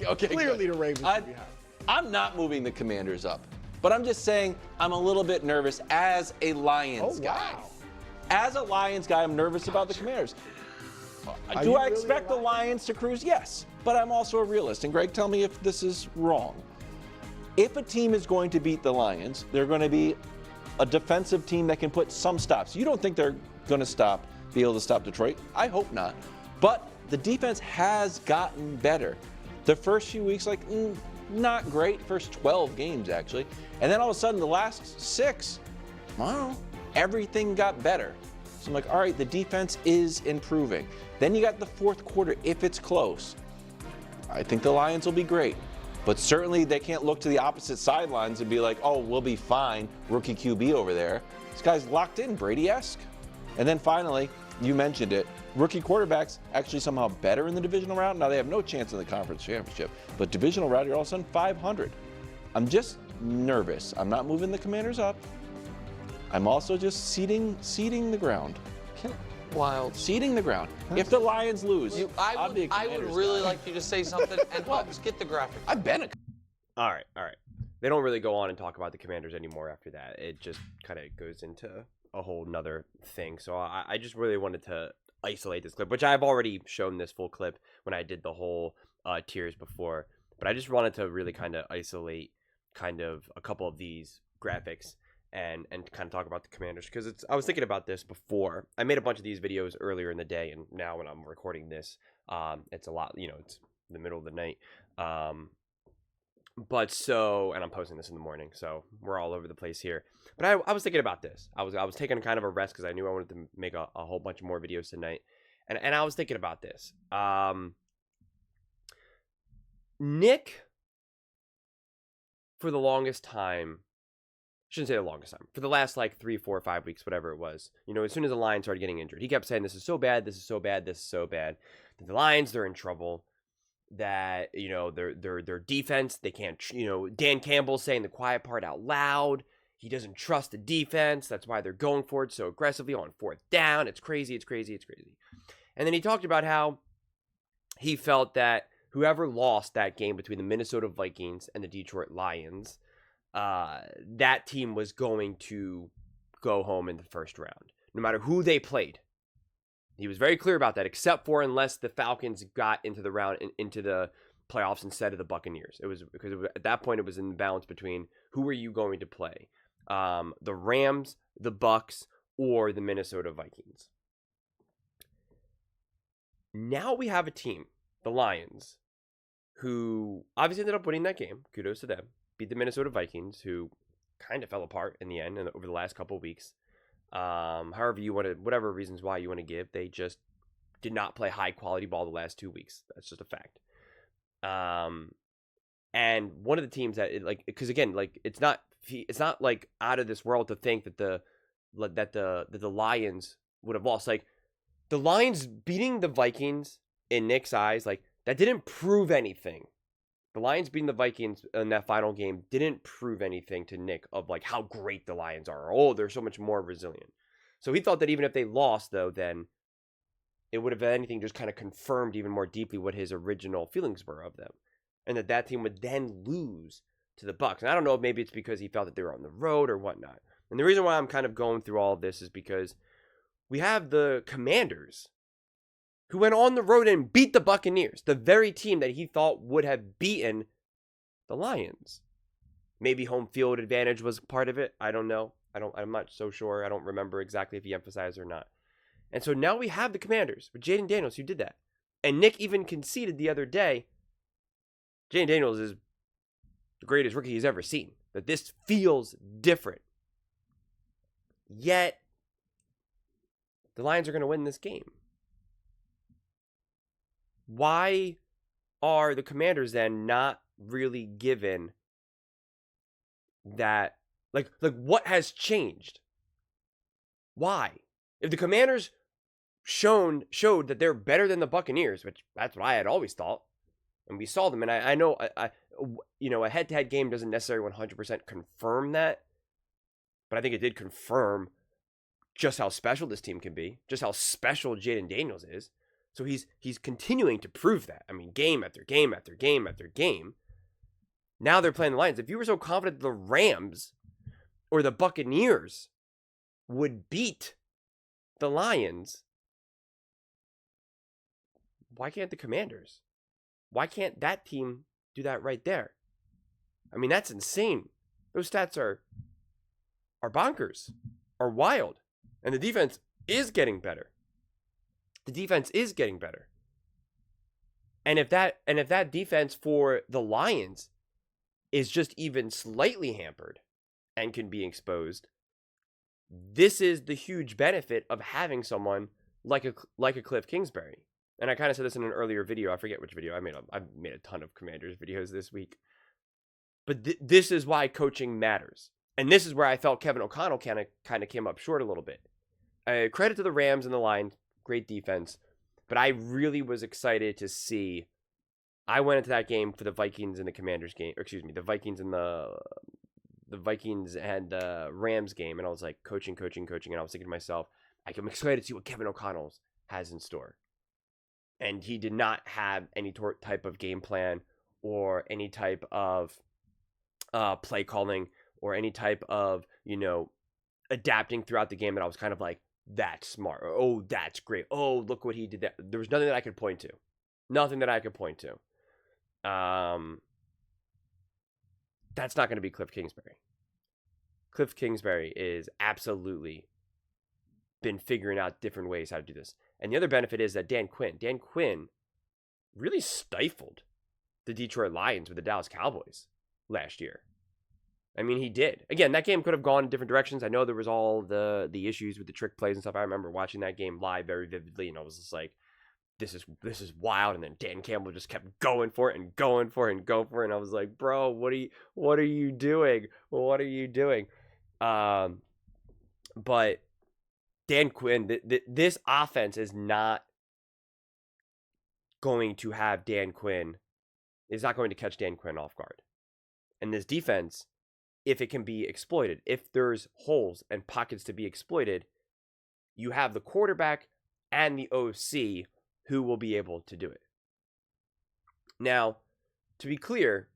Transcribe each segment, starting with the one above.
Okay, Clearly good. the Ravens should be higher. I'm not moving the Commanders up, but I'm just saying I'm a little bit nervous as a Lions guy. Wow. As a Lions guy, I'm nervous about the Commanders. Do you I really expect a the Lions to cruise? Yes, but I'm also a realist. And Greg, tell me if this is wrong. If a team is going to beat the Lions, they're going to be a defensive team that can put some stops. You don't think they're going to be able to stop Detroit? I hope not. But the defense has gotten better. The first few weeks, not great. First 12 games, actually. And then all of a sudden, the last 6, wow, everything got better. So I'm like, all right, the defense is improving. Then you got the fourth quarter, if it's close. I think the Lions will be great. But certainly they can't look to the opposite sidelines and be like, oh, we'll be fine, rookie QB over there. This guy's locked in, Brady-esque. And then finally, you mentioned it, rookie quarterbacks actually somehow better in the divisional round. Now they have no chance in the conference championship, but divisional round, you're all of a sudden 500. I'm just nervous. I'm not moving the Commanders up. I'm also just seeding the ground. Wild. Seeding the ground. If the Lions lose, I would really like you to say something, and Hugs, get the graphic. I've been a... All right. They don't really go on and talk about the Commanders anymore after that. It just kind of goes into a whole nother thing. So I just really wanted to isolate this clip, which I've already shown this full clip when I did the whole tiers before. But I just wanted to really kind of isolate kind of a couple of these graphics and kind of talk about the Commanders, because I was thinking about this before. I made a bunch of these videos earlier in the day, and now when I'm recording this, it's a lot, it's the middle of the night. And I'm posting this in the morning, so we're all over the place here. But I was thinking about this. I was taking kind of a rest because I knew I wanted to make a whole bunch more videos tonight. And I was thinking about this. Nick, for the longest time, shouldn't say the longest time, for the last 3, 4, 5 weeks, whatever it was, as soon as the Lions started getting injured, he kept saying, this is so bad, this is so bad, this is so bad. The Lions, they're in trouble. That, their defense, they can't, Dan Campbell's saying the quiet part out loud. He doesn't trust the defense. That's why they're going for it so aggressively on 4th down. It's crazy, it's crazy, it's crazy. And then he talked about how he felt that whoever lost that game between the Minnesota Vikings and the Detroit Lions, that team was going to go home in the first round, no matter who they played. He was very clear about that, except for unless the Falcons got into the round, into the playoffs instead of the Buccaneers. It was because at that point it was in balance between who are you going to play, the Rams, the Bucks, or the Minnesota Vikings. Now we have a team, the Lions, who obviously ended up winning that game. Kudos to them. Beat the Minnesota Vikings, who kind of fell apart in the end and over the last couple of weeks. However you want to, whatever reasons why you want to give, they just did not play high quality ball the last 2 weeks. That's just a fact. And one of the teams that because again, it's not out of this world to think that the Lions would have lost. The Lions beating the Vikings in Nick's eyes, that didn't prove anything. The Lions beating the Vikings in that final game didn't prove anything to Nick of how great the Lions are. Oh, they're so much more resilient. So he thought that even if they lost, though, then it would have, if anything, just kind of confirmed even more deeply what his original feelings were of them. And that team would then lose to the Bucks. And I don't know if maybe it's because he felt that they were on the road or whatnot. And the reason why I'm kind of going through all of this is because we have the Commanders, who went on the road and beat the Buccaneers, the very team that he thought would have beaten the Lions. Maybe home field advantage was part of it. I don't know. I'm not so sure. I don't remember exactly if he emphasized or not. And so now we have the Commanders with Jaden Daniels, who did that. And Nick even conceded the other day, Jaden Daniels is the greatest rookie he's ever seen. That this feels different. Yet, the Lions are going to win this game. Why are the Commanders then not really given that, what has changed? Why? If the Commanders showed that they're better than the Buccaneers, which that's what I had always thought, and we saw them, and I know, a head-to-head game doesn't necessarily 100% confirm that, but I think it did confirm just how special this team can be, just how special Jaden Daniels is. So he's continuing to prove that. I mean, game after game after game after game. Now they're playing the Lions. If you were so confident the Rams or the Buccaneers would beat the Lions, why can't the Commanders? Why can't that team do that right there? I mean, that's insane. Those stats are bonkers, are wild. And the defense is getting better. The defense is getting better. And if that defense for the Lions is just even slightly hampered and can be exposed, this is the huge benefit of having someone like a Cliff Kingsbury. And I kind of said this in an earlier video. I forget which video. I've made a ton of Commanders videos this week. But this is why coaching matters. And this is where I felt Kevin O'Connell kind of came up short a little bit. Credit to the Rams and the Lions. Great defense. But I really was excited to see. I went into that game for the Vikings and the Commanders game. Or excuse me, the Vikings and the Vikings and Rams game. And I was like, coaching. And I was thinking to myself, I'm excited to see what Kevin O'Connell has in store. And he did not have any type of game plan or any type of play calling or any type of, adapting throughout the game that I was kind of like, that's smart. Or, oh, that's great. Oh, look what he did. There was nothing that I could point to. That's not going to be Cliff Kingsbury. Cliff Kingsbury is absolutely been figuring out different ways how to do this. And the other benefit is that Dan Quinn really stifled the Detroit Lions with the Dallas Cowboys last year. I mean, he did. Again, that game could have gone in different directions. I know there was all the issues with the trick plays and stuff. I remember watching that game live very vividly, and I was just like, this is wild. And then Dan Campbell just kept going for it and going for it and going for it. And I was like, bro, what are you doing? What are you doing? But Dan Quinn, this offense is not going to have Dan Quinn, is not going to catch Dan Quinn off guard. And this defense, if it can be exploited, if there's holes and pockets to be exploited, you have the quarterback and the OC who will be able to do it. Now, to be clear,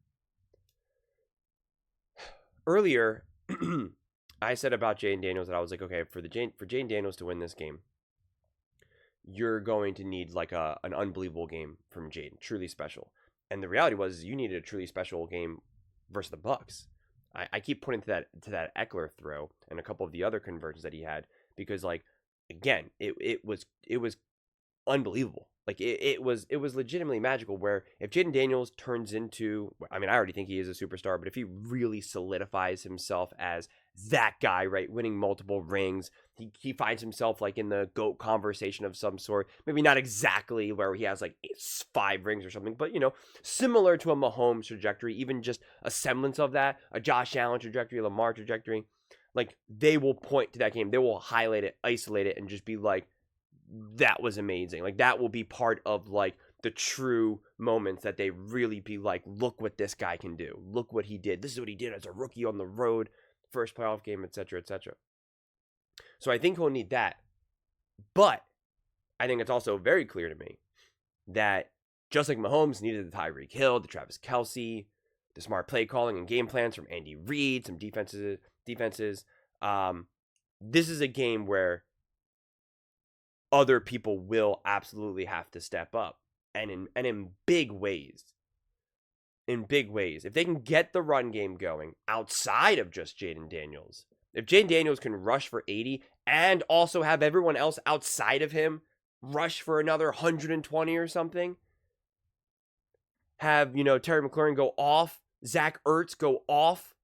earlier, I said about Jayden Daniels that I was like, okay, for Jayden Daniels to win this game, you're going to need like an unbelievable game from Jayden, truly special. And the reality was you needed a truly special game versus the Bucs. I keep pointing to that Eckler throw and a couple of the other conversions that he had because, like, again, it was unbelievable. Like it was legitimately magical. Where if Jayden Daniels turns into, I mean, I already think he is a superstar, but if he really solidifies himself as that guy, right, winning multiple rings, he finds himself like in the GOAT conversation of some sort. Maybe not exactly where he has like 5 rings or something, but similar to a Mahomes trajectory, even just a semblance of that, a Josh Allen trajectory, Lamar trajectory. Like they will point to that game, they will highlight it, isolate it, and just be like, that was amazing. Like that will be part of like the true moments that they really be like, look what this guy can do. Look what he did. This is what he did as a rookie on the road, first playoff game, etc., etc. So I think he'll need that. But I think it's also very clear to me that just like Mahomes needed the Tyreek Hill, the Travis Kelce, the smart play calling and game plans from Andy Reid, some defenses. This is a game where other people will absolutely have to step up, and in big ways. In big ways. If they can get the run game going outside of just Jayden Daniels, if Jayden Daniels can rush for 80 and also have everyone else outside of him rush for another 120 or something, have, Terry McLaurin go off, Zach Ertz go off.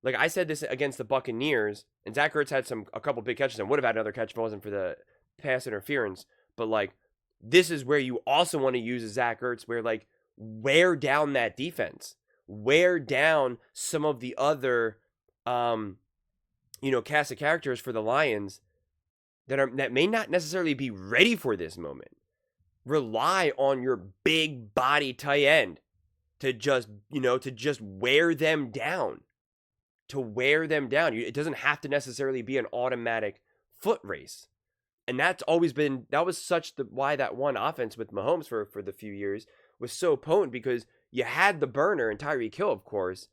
Like I said this against the Buccaneers, and Zach Ertz had a couple big catches and would have had another catch if it wasn't for the pass interference. But like, this is where you also want to use a Zach Ertz where like, wear down that defense, wear down some of the other, cast of characters for the Lions that may not necessarily be ready for this moment. Rely on your big body tight end to just wear them down. It doesn't have to necessarily be an automatic foot race. And that was such why that one offense with Mahomes for the few years was so potent, because you had the burner in Tyreek Hill, of course,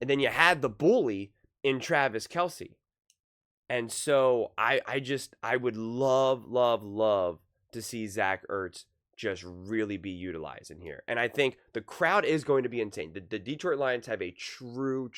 and then you had the bully in Travis Kelce. And so I would love to see Zach Ertz just really be utilized in here. And I think the crowd is going to be insane. The Detroit Lions have a true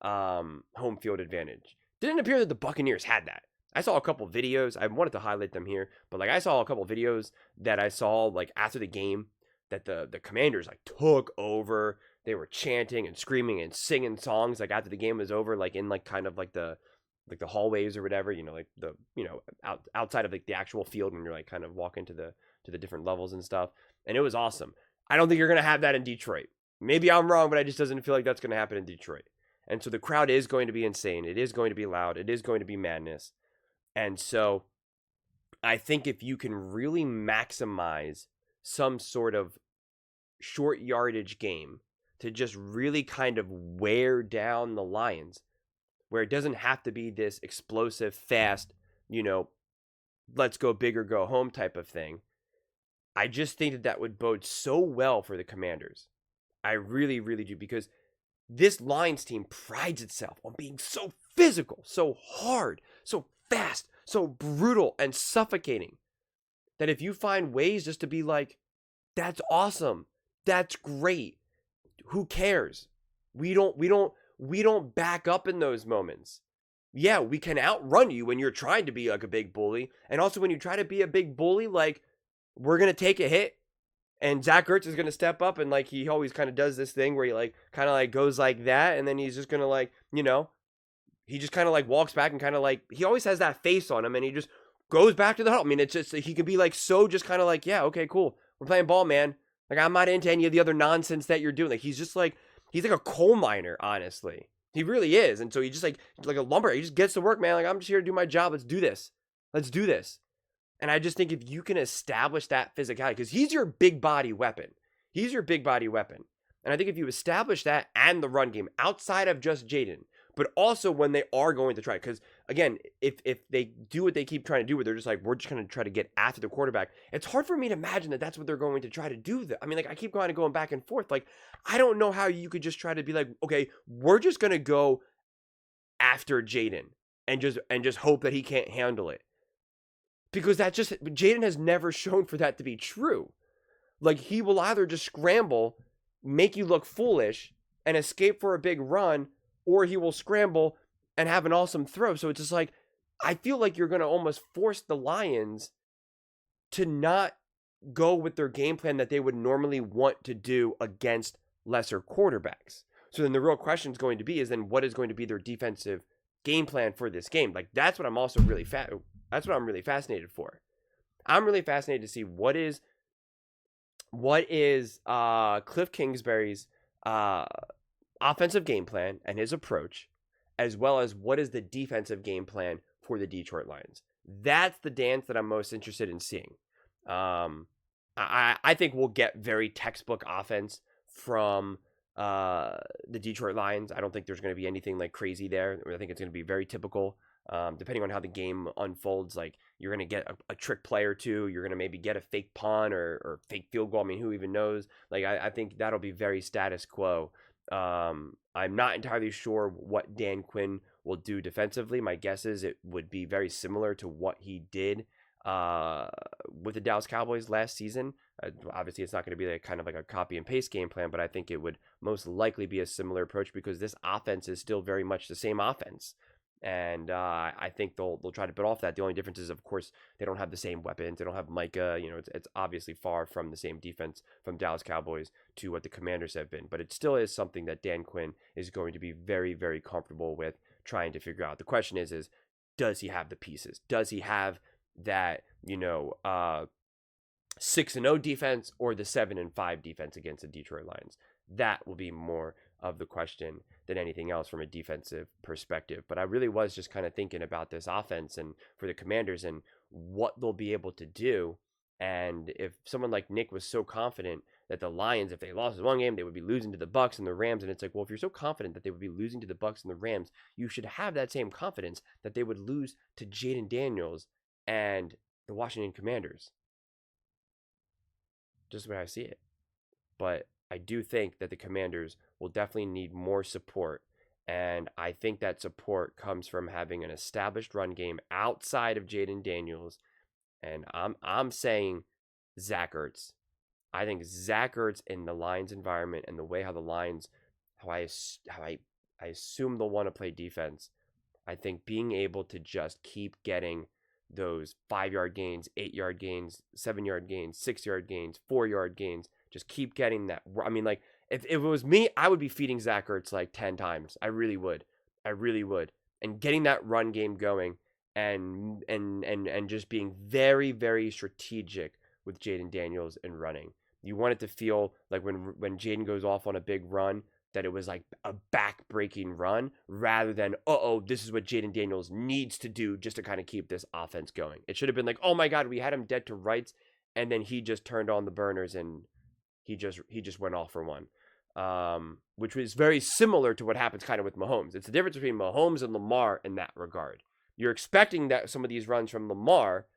home field advantage. Didn't appear that the Buccaneers had that. I saw a couple videos. I wanted to highlight them here, but like I saw a couple videos that I saw like after the game that the Commanders like took over. They were chanting and screaming and singing songs like after the game was over, like in like kind of like the hallways or whatever, like the outside of like the actual field when you're like kind of walking to the different levels and stuff. And it was awesome. I don't think you're gonna have that in Detroit. Maybe I'm wrong, but I just doesn't feel like that's gonna happen in Detroit. And so the crowd is going to be insane. It is going to be loud. It is going to be madness. And so I think if you can really maximize some sort of short yardage game to just really kind of wear down the Lions, where it doesn't have to be this explosive, fast, let's go big or go home type of thing, I just think that would bode so well for the Commanders. I really, really do, because this Lions team prides itself on being so physical, so hard, so fast, so brutal and suffocating, that if you find ways just to be like, that's awesome, that's great, who cares? We don't back up in those moments. Yeah, we can outrun you when you're trying to be like a big bully, and also when you try to be a big bully, like, we're gonna take a hit. And Zach Ertz is going to step up, and like he always kind of does this thing where he like kind of like goes like that, and then he's just going to like, he just kind of like walks back and kind of like, he always has that face on him, and he just goes back to the huddle. I mean, it's just, he can be like so just kind of like, yeah, okay, cool, we're playing ball, man. Like, I'm not into any of the other nonsense that you're doing. Like, he's like a coal miner, honestly. He really is. And so he just like a lumber, he just gets to work, man. Like, I'm just here to do my job. Let's do this. And I just think if you can establish that physicality, because he's your big body weapon. And I think if you establish that and the run game outside of just Jaden, but also when they are going to try, because again, if they do what they keep trying to do, where they're just like, we're just going to try to get after the quarterback, it's hard for me to imagine that that's what they're going to try to do. I mean, like, I keep going back and forth. Like, I don't know how you could just try to be like, okay, we're just going to go after Jaden and just hope that he can't handle it. Because Jaden has never shown for that to be true. Like, he will either just scramble, make you look foolish, and escape for a big run, or he will scramble and have an awesome throw. So it's just like, I feel like you're going to almost force the Lions to not go with their game plan that they would normally want to do against lesser quarterbacks. So then the real question is going to be, what is going to be their defensive game plan for this game? Like, that's what I'm also really fascinated for. I'm really fascinated to see what is Cliff Kingsbury's offensive game plan and his approach, as well as what is the defensive game plan for the Detroit Lions. That's the dance that I'm most interested in seeing. I think we'll get very textbook offense from the Detroit Lions. I don't think there's going to be anything like crazy there. I think it's going to be very typical. Depending on how the game unfolds, like, you're going to get a trick play or two. You're going to maybe get a fake punt or fake field goal. I mean, who even knows? Like, I think that'll be very status quo. I'm not entirely sure what Dan Quinn will do defensively. My guess is it would be very similar to what he did with the Dallas Cowboys last season. Obviously, it's not going to be like kind of like a copy and paste game plan, but I think it would most likely be a similar approach, because this offense is still very much the same offense. And I think they'll try to put off that. The only difference is, of course, they don't have the same weapons. They don't have Micah. It's obviously far from the same defense from Dallas Cowboys to what the Commanders have been. But it still is something that Dan Quinn is going to be very, very comfortable with trying to figure out. The question is does he have the pieces? Does he have that 6-0 defense or the 7-5 defense against the Detroit Lions? That will be more of the question than anything else from a defensive perspective. But I really was just kind of thinking about this offense and for the Commanders and what they'll be able to do. And if someone like Nick was so confident that the Lions, if they lost one game, they would be losing to the Bucks and the Rams. And it's like, well, if you're so confident that they would be losing to the Bucks and the Rams, you should have that same confidence that they would lose to Jaden Daniels and the Washington Commanders. Just the way I see it. But I do think that the Commanders will definitely need more support. And I think that support comes from having an established run game outside of Jaden Daniels. And I'm saying Zach Ertz. I think Zach Ertz in the Lions environment and the way how the Lions, how I assume they'll want to play defense. I think being able to just keep getting those 5-yard gains, 8-yard gains, 7-yard gains, 6-yard gains, 4-yard gains, just keep getting that. I mean, like, if it was me, I would be feeding Zach Ertz like 10 times. I really would. And getting that run game going and just being very, very strategic with Jaden Daniels and running. You want it to feel like when Jaden goes off on a big run, that it was like a back-breaking run rather than, this is what Jaden Daniels needs to do just to kind of keep this offense going. It should have been like, oh my God, we had him dead to rights, and then he just turned on the burners and he just went off for one, which was very similar to what happens kind of with Mahomes. It's the difference between Mahomes and Lamar in that regard. You're expecting that some of these runs from Lamar,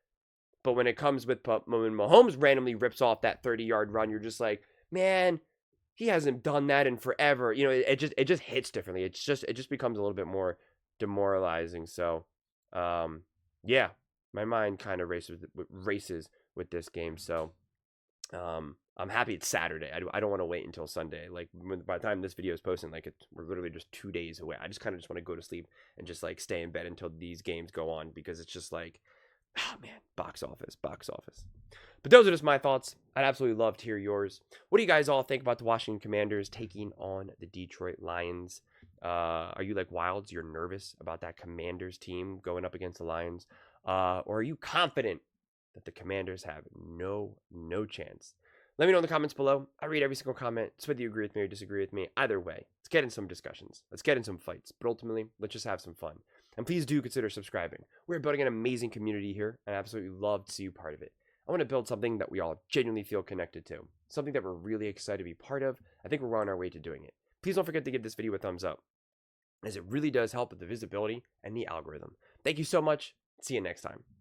but when it comes with when Mahomes randomly rips off that 30-yard run, you're just like, man, he hasn't done that in forever. You know, it just hits differently. It just becomes a little bit more demoralizing. So, yeah, my mind kind of races with this game. So, I'm happy it's Saturday. I don't want to wait until Sunday. Like, by the time this video is posting, like, we're literally just 2 days away. I just kind of want to go to sleep and just like stay in bed until these games go on, because it's just like, oh man, box office. But those are just my thoughts. I'd absolutely love to hear yours. What do you guys all think about the Washington Commanders taking on the Detroit Lions? Are you like Wilds? You're nervous about that Commanders team going up against the Lions? Or are you confident that the Commanders have no chance? Let me know in the comments below. I read every single comment. It's whether you agree with me or disagree with me. Either way, let's get in some discussions. Let's get in some fights. But ultimately, let's just have some fun. And please do consider subscribing. We're building an amazing community here, and I absolutely love to see you part of it. I want to build something that we all genuinely feel connected to. Something that we're really excited to be part of. I think we're on our way to doing it. Please don't forget to give this video a thumbs up, as it really does help with the visibility and the algorithm. Thank you so much. See you next time.